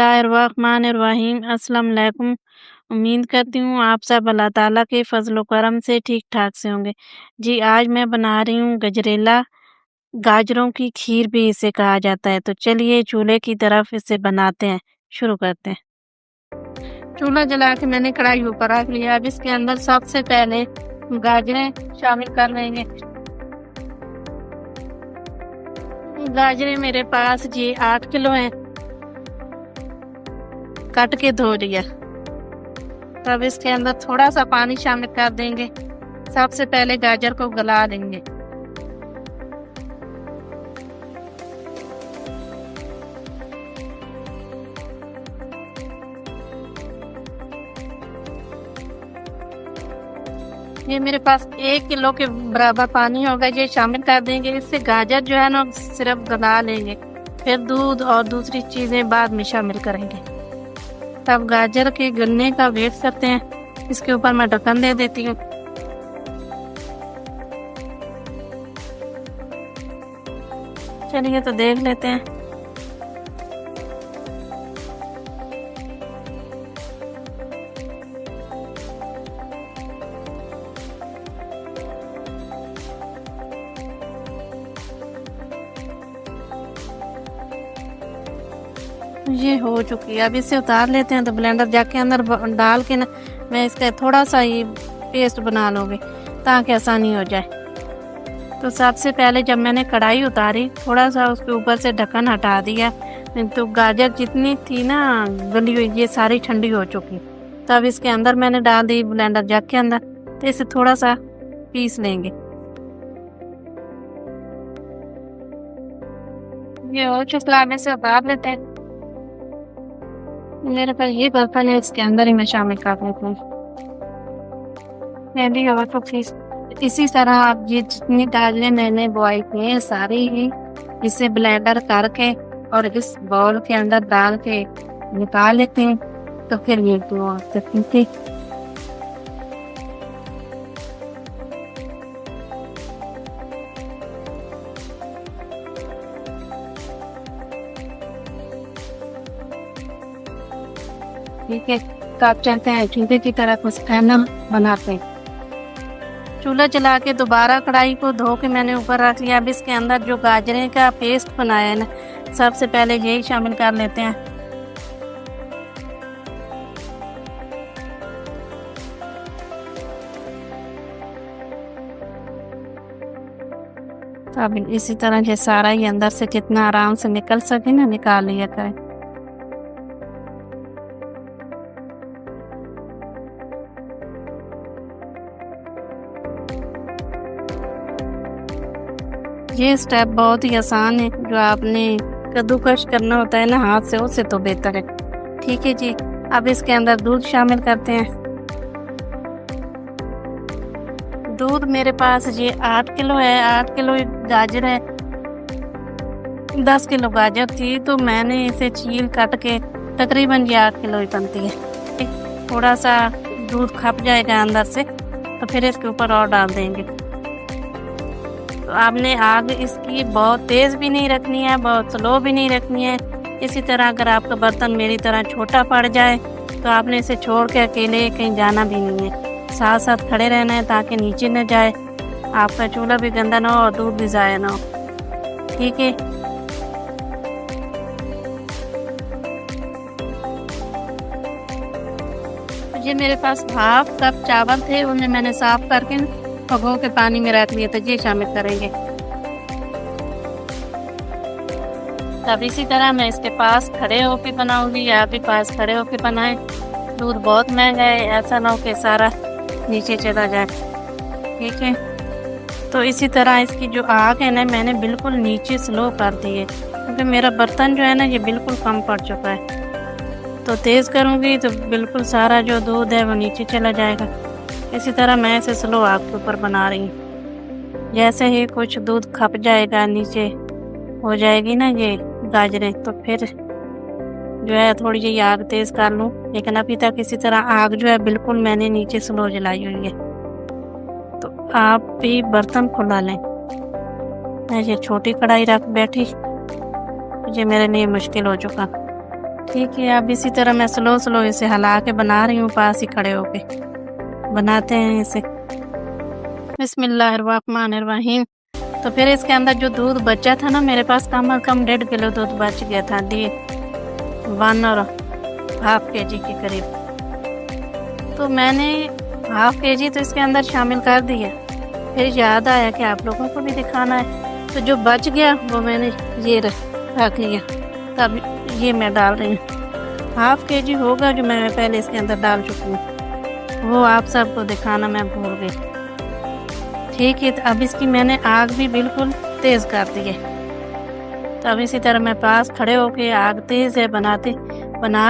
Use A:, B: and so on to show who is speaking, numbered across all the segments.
A: बिस्मिल्लाहिर्रहमानिर्रहीम। अस्सलाम वालेकुम। उम्मीद करती हूँ आप सब अल्लाह ताला के फ़ज़ल व करम से ठीक-ठाक से होंगे। जी, आज मैं बना रही हूँ गजरेला, गाजरों की खीर भी इसे कहा जाता है। तो चलिए चूल्हे की तरफ इसे बनाते हैं, शुरू करते हैं। चूल्हा जला के मैंने कढ़ाई ऊपर रख लिया। अब इसके अंदर सबसे पहले गाजरें शामिल कर लेंगे। गाजरें मेरे पास जी 8 किलो हैं, कट के धो लिया। तब इसके अंदर थोड़ा सा पानी शामिल कर देंगे। सबसे पहले गाजर को गला लेंगे। ये मेरे पास 1 किलो के बराबर पानी होगा, ये शामिल कर देंगे। इससे गाजर जो है ना सिर्फ गला लेंगे, फिर दूध और दूसरी चीजें बाद में शामिल करेंगे। तब गाजर के गलने का वेट करते हैं। इसके ऊपर मैं ढक्कन दे देती हूँ। चलिए तो देख लेते हैं। ये हो चुकी है। अब इसे उतार लेते हैं। तो ब्लेंडर जग के अंदर डाल के ना मैं इसका थोड़ा सा ही पेस्ट बना लूँगी ताकि आसानी हो जाए। तो सबसे पहले जब मैंने कढ़ाई उतारी, थोड़ा सा उसके ऊपर से ढक्कन हटा दिया, तो गाजर जितनी थी ना गली हुई, ये सारी ठंडी हो चुकी। तब इसके अंदर मैंने डाल दी ब्लेंडर जग के अंदर। तो इसे थोड़ा सा पीस लेंगे। ये हो चुका, अब इसे उतार लेते हैं। मेरे पास ये बर्तन है, इसके अंदर ही मैं शामिल कर लेती हूँ। मैं भी और तो इसी तरह आप ये जितनी दालें मैंने बॉईल की हैं सारी ही इसे ब्लेंडर करके और इस बाउल के अंदर डाल के निकाल लेते हैं। तो फिर ये दो चटनी ठीक है। तो आप चाहते हैं चूल्हे की तरह कुछ खाना बनाते हैं। चूल्हा जला के दोबारा कढ़ाई को धो के मैंने ऊपर रख लिया। अब इसके अंदर जो गाजरें का पेस्ट बनाया है ना, सबसे पहले यही शामिल कर लेते हैं। तो अब इसी तरह ये सारा ही अंदर से कितना आराम से निकल सके ना निकाल लिया करें। ये स्टेप बहुत ही आसान है। जो आपने कद्दूकश करना होता है ना हाथ से, उससे तो बेहतर है। ठीक है जी। अब इसके अंदर दूध शामिल करते हैं। दूध मेरे पास ये 8 किलो है। 8 किलो गाजर है। 10 किलो गाजर थी तो मैंने इसे छील काट के तकरीबन ये 8 किलो ही बनती है। थोड़ा सा दूध खप जाएगा अंदर से, तो फिर इसके ऊपर और डाल देंगे। तो आपने आग इसकी बहुत तेज़ भी नहीं रखनी है, बहुत स्लो भी नहीं रखनी है। इसी तरह अगर आपका बर्तन मेरी तरह छोटा पड़ जाए तो आपने इसे छोड़ के अकेले कहीं जाना भी नहीं है। साथ साथ खड़े रहना है ताकि नीचे न जाए, आपका चूल्हा भी गंदा ना हो और दूध भी ज़ाया ना हो। ठीक है। ये मेरे पास हाफ कप चावल थे, उन्हें मैंने साफ करके भगो के पानी में रख लिए, तो ये शामिल करेंगे। तब इसी तरह मैं इसके पास खड़े होके बनाऊंगी, आप भी पास खड़े होके बनाएं। दूध बहुत महंगा है, ऐसा ना हो कि सारा नीचे चला जाए। ठीक है। तो इसी तरह इसकी जो आग है ना मैंने बिल्कुल नीचे स्लो कर दी है, क्योंकि मेरा बर्तन जो है ना ये बिल्कुल कम पड़ चुका है। तो तेज़ करूँगी तो बिल्कुल सारा जो दूध है वो नीचे चला जाएगा। इसी तरह मैं इसे स्लो आग के ऊपर बना रही हूँ। जैसे ही कुछ दूध खप जाएगा, नीचे हो जाएगी ना ये गाजरें, तो फिर जो है थोड़ी जी आग तेज़ कर लूँ। लेकिन अभी तक इसी तरह आग जो है बिल्कुल मैंने नीचे स्लो जलाई हुई है। तो आप भी बर्तन खुला लें। मैं ये छोटी कढ़ाई रख बैठी, ये मेरे लिए मुश्किल हो चुका। ठीक है, अब इसी तरह मैं स्लो स्लो इसे हिला के बना रही हूँ, पास ही खड़े होके बनाते हैं इसे। बिस्मिल्लाहिर्रहमानिर्रहीम। तो फिर इसके अंदर जो दूध बचा था ना, मेरे पास कम से कम 1.5 किलो दूध बच गया था, 1.5 kg के करीब। तो मैंने 1/2 kg तो इसके अंदर शामिल कर दिया। फिर याद आया कि आप लोगों को भी दिखाना है, तो जो बच गया वो मैंने ये रख लिया। तब ये मैं डाल रही हूँ, 1/2 kg होगा जो मैं पहले इसके अंदर डाल चुकी हूँ, वो आप सबको दिखाना मैं भूल गई। ठीक है, तो अब इसकी मैंने आग भी बिल्कुल तेज़ कर दी है। तो अब इसी तरह मैं पास खड़े होके आग तेज़ है बना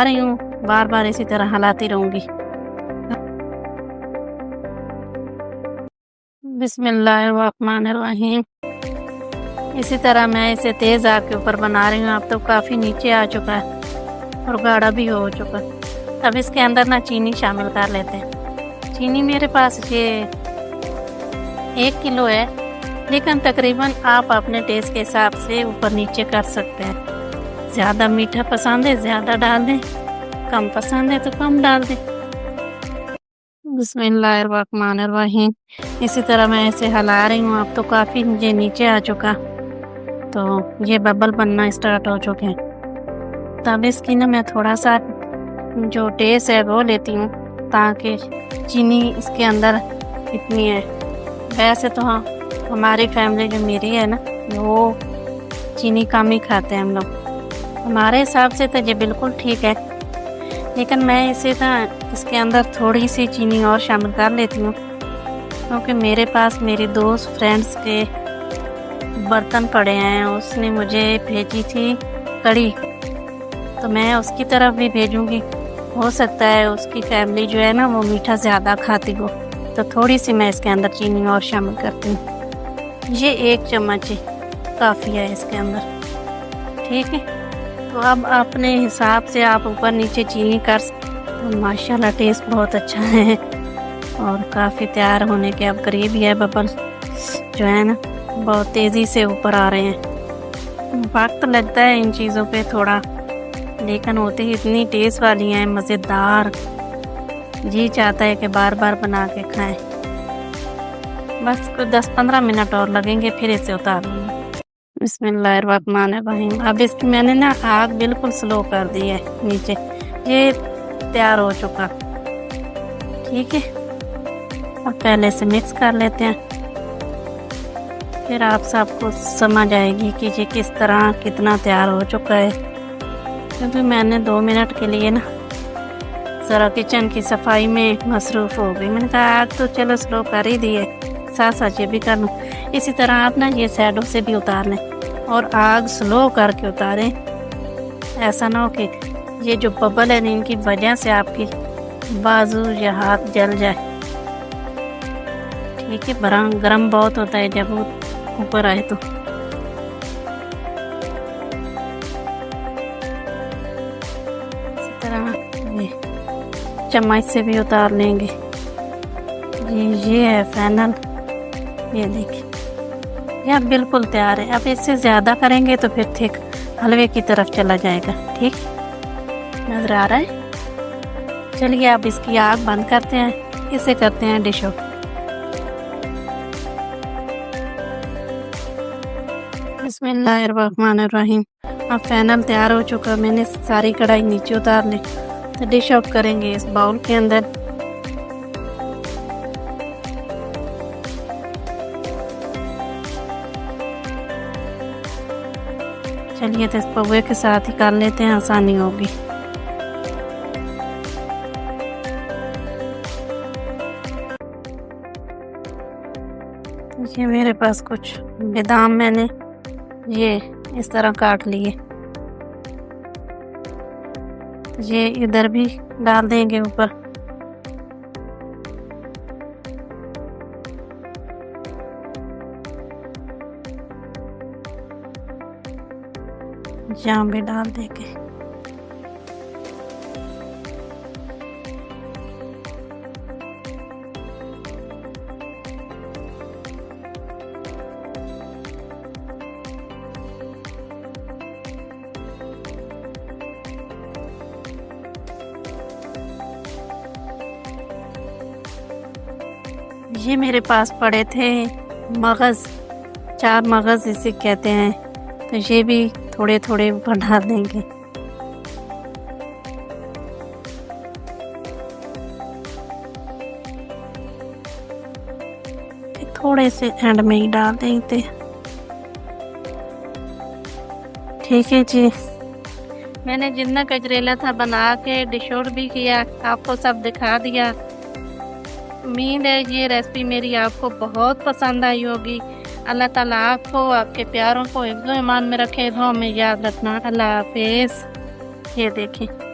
A: रही हूँ, बार बार इसी तरह हिलाती रहूँगी। बिस्मिल्लाहिर्रहमानिर्रहीम। इसी तरह मैं इसे तेज़ आग के ऊपर बना रही हूँ। अब तो काफ़ी नीचे आ चुका है और गाढ़ा भी हो चुका। अब इसके अंदर ना चीनी शामिल कर लेते हैं। चीनी मेरे पास ये 1 किलो है, लेकिन तकरीबन आप अपने टेस्ट के हिसाब से ऊपर नीचे कर सकते हैं। ज़्यादा मीठा पसंद है ज़्यादा डाल दें, कम पसंद है तो कम डाल दें। बिस्मिल्लाहिर्रहमानिर्रहीम। इसी तरह मैं इसे हिला रही हूँ। अब तो काफ़ी ये नीचे आ चुका, तो ये बबल बनना स्टार्ट हो चुके हैं। तब इसकी ना मैं थोड़ा सा जो टेस्ट है वो लेती हूँ, ताकि चीनी इसके अंदर इतनी है। वैसे तो हाँ, हमारी फैमिली जो मेरी है ना, वो चीनी कम ही खाते हैं हम लोग। हमारे हिसाब से तो ये बिल्कुल ठीक है, लेकिन मैं इसे ना इसके अंदर थोड़ी सी चीनी और शामिल कर लेती हूँ, क्योंकि मेरे पास मेरी दोस्त फ्रेंड्स के बर्तन पड़े हैं। उसने मुझे भेजी थी कड़ी, तो मैं उसकी तरफ भी भेजूँगी। हो सकता है उसकी फैमिली जो है ना वो मीठा ज़्यादा खाती हो, तो थोड़ी सी मैं इसके अंदर चीनी और शामिल करती हूँ। ये 1 चम्मच ही काफ़ी है इसके अंदर। ठीक है, तो अब अपने हिसाब से आप ऊपर नीचे चीनी कर तो माशाल्लाह टेस्ट बहुत अच्छा है और काफ़ी तैयार होने के अब करीब ही है। बबल जो है ना बहुत तेज़ी से ऊपर आ रहे हैं। वक्त लगता है इन चीज़ों पे थोड़ा, लेकिन होती ही इतनी टेस्ट वाली हैं, मज़ेदार। जी चाहता है कि बार बार बना के खाएं। बस कुछ 10-15 मिनट और लगेंगे, फिर इसे उतार लूँगी। बिस्मिल्लाहिर्रहमानिर्रहीम। अब इसकी मैंने ना आग बिल्कुल स्लो कर दी है नीचे। ये तैयार हो चुका। ठीक है, अब पहले से मिक्स कर लेते हैं, फिर आप सबको समझ आएगी कि ये किस तरह कितना तैयार हो चुका है। क्योंकि मैंने 2 मिनट के लिए ना ज़रा किचन की सफाई में मसरूफ़ हो गई। मैंने कहा आग तो चलो स्लो कर ही दी है, साथ साथ ये भी कर लूँ। इसी तरह आप ना ये साइडों से भी उतार लें और आग स्लो करके उतारें। ऐसा ना हो कि ये जो बबल है इनकी वजह से आपकी बाजू या हाथ जल जाए। ठीक है, गरम बहुत होता है जब वो ऊपर आए तो। इसी तरह चम्मच से भी उतार लेंगे। ये है फाइनल, ये देखिए ये अब बिल्कुल तैयार है। अब इससे ज़्यादा करेंगे तो फिर थिक हलवे की तरफ चला जाएगा। ठीक, नज़र आ रहा है। चलिए अब इसकी आग बंद करते हैं, इसे करते हैं डिश आउट। बिस्मिल्लाहिर्रहमानिर्रहीम। अब फाइनल तैयार हो चुका। मैंने सारी कढ़ाई नीचे उतार ली, तो डिश आउट करेंगे इस बाउल के अंदर। चलिए तो इस पौवे के साथ ही कर लेते हैं, आसानी होगी। ये मेरे पास कुछ बादाम मैंने ये इस तरह काट लिए, तो ये इधर भी डाल देंगे ऊपर। यहाँ भी डाल देंगे। ये मेरे पास पड़े थे मगज़, 4 मगज़ इसे कहते हैं, तो ये भी थोड़े थोड़े बना देंगे। थोड़े से एंड में ही डाल देंगे। ठीक है जी, मैंने जितना गजरेला था बना के डिश आउट भी किया, आपको सब दिखा दिया। उम्मीद है ये रेसिपी मेरी आपको बहुत पसंद आई होगी। अल्लाह ताला आपको, आपके प्यारों को हिफ्ज़ो ईमान में रखे, दुआ में याद रखना। अल्लाह हाफिज़। ये देखें।